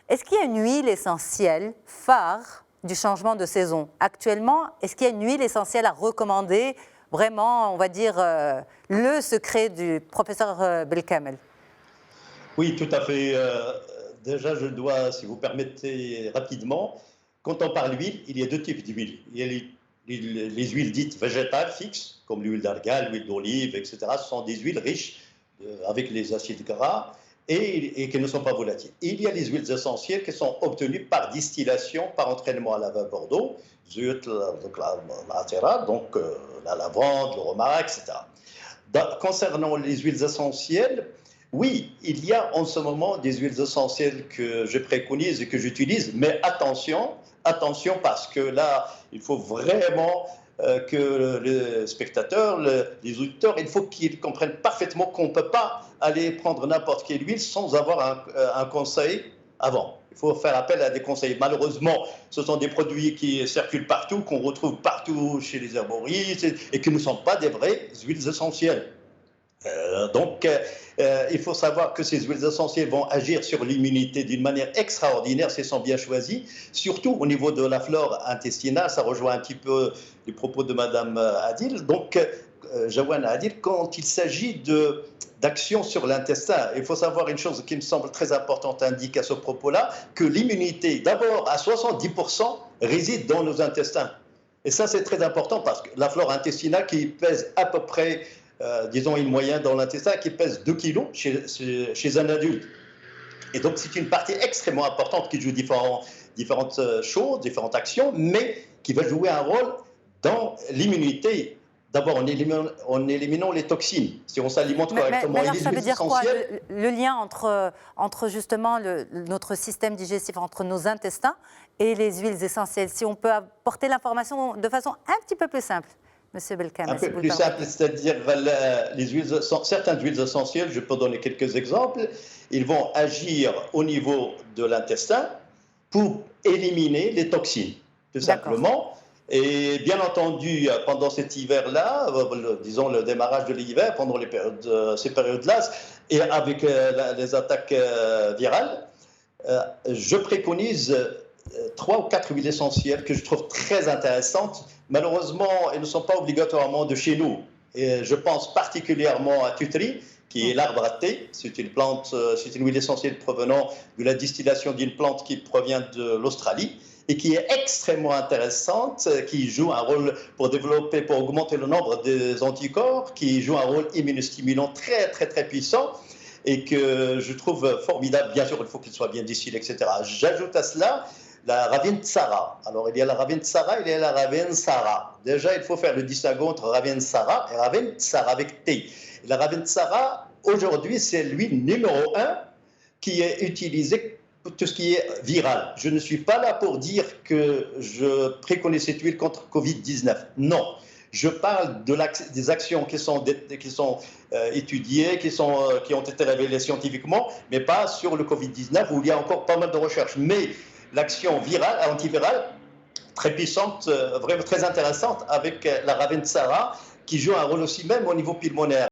Est-ce qu'il y a une huile essentielle phare du changement de saison? Actuellement, est-ce qu'il y a une huile essentielle à recommander? Vraiment, on va dire, le secret du professeur Belkamel. Oui, tout à fait. Déjà, je dois, si vous permettez rapidement, quand on parle d'huile, il y a deux types d'huile. Il y a les huiles dites végétales fixes, comme l'huile d'argan, l'huile d'olive, etc. Ce sont des huiles riches avec les acides gras et qui ne sont pas volatiles. Et il y a les huiles essentielles qui sont obtenues par distillation, par entraînement à la vapeur d'eau, donc la lavande, le romarin, etc. Concernant les huiles essentielles, oui, il y a en ce moment des huiles essentielles que je préconise et que j'utilise, mais attention, attention parce que là, il faut vraiment que les spectateurs, les auditeurs, il faut qu'ils comprennent parfaitement qu'on ne peut pas aller prendre n'importe quelle huile sans avoir un conseil avant. Il faut faire appel à des conseils. Malheureusement, ce sont des produits qui circulent partout, qu'on retrouve partout chez les herboristes et qui ne sont pas des vraies huiles essentielles. Il faut savoir que ces huiles essentielles vont agir sur l'immunité d'une manière extraordinaire si elles sont bien choisies, surtout au niveau de la flore intestinale. Ça rejoint un petit peu les propos de Madame Adil. Jawan Adil, quand il s'agit d'action sur l'intestin, il faut savoir une chose qui me semble très importante, indique à ce propos-là, que l'immunité, d'abord à 70%, réside dans nos intestins. Et ça, c'est très important parce que la flore intestinale qui pèse à peu près disons une moyenne dans l'intestin qui pèse 2 kg chez un adulte. Et donc c'est une partie extrêmement importante qui joue différentes choses, différentes actions, mais qui va jouer un rôle dans l'immunité. D'abord en éliminant les toxines, si on s'alimente correctement. Mais alors, ça veut dire quoi, le lien entre justement notre système digestif, entre nos intestins et les huiles essentielles? Si on peut apporter l'information de façon un petit peu plus simple. Monsieur Belkamel, un peu plus simple, c'est-à-dire certaines huiles essentielles, je peux donner quelques exemples, ils vont agir au niveau de l'intestin pour éliminer les toxines, tout simplement. Et bien entendu, pendant cet hiver-là, disons le démarrage de l'hiver, pendant ces périodes-là, et avec les attaques virales, je préconise 3 ou 4 huiles essentielles que je trouve très intéressantes. Malheureusement, elles ne sont pas obligatoirement de chez nous. Et je pense particulièrement à Tutri, qui est l'arbre à thé. C'est une plante, c'est une huile essentielle provenant de la distillation d'une plante qui provient de l'Australie et qui est extrêmement intéressante, qui joue un rôle pour développer, pour augmenter le nombre des anticorps, qui joue un rôle immunostimulant très, très, très puissant et que je trouve formidable. Bien sûr, il faut qu'il soit bien distillé, etc. J'ajoute à cela la Ravintsara. Alors, il y a la Ravintsara, il y a la Ravinsara. Déjà, il faut faire le distinguo entre Ravinsara et Ravintsara avec T. La Ravintsara, aujourd'hui, c'est l'huile numéro 1 qui est utilisée pour tout ce qui est viral. Je ne suis pas là pour dire que je préconise cette huile contre Covid-19. Non. Je parle des actions qui sont étudiées, qui ont été révélées scientifiquement, mais pas sur le Covid-19 où il y a encore pas mal de recherches. Mais l'action virale, antivirale, très puissante, vraiment très intéressante avec la Ravintsara qui joue un rôle aussi même au niveau pulmonaire.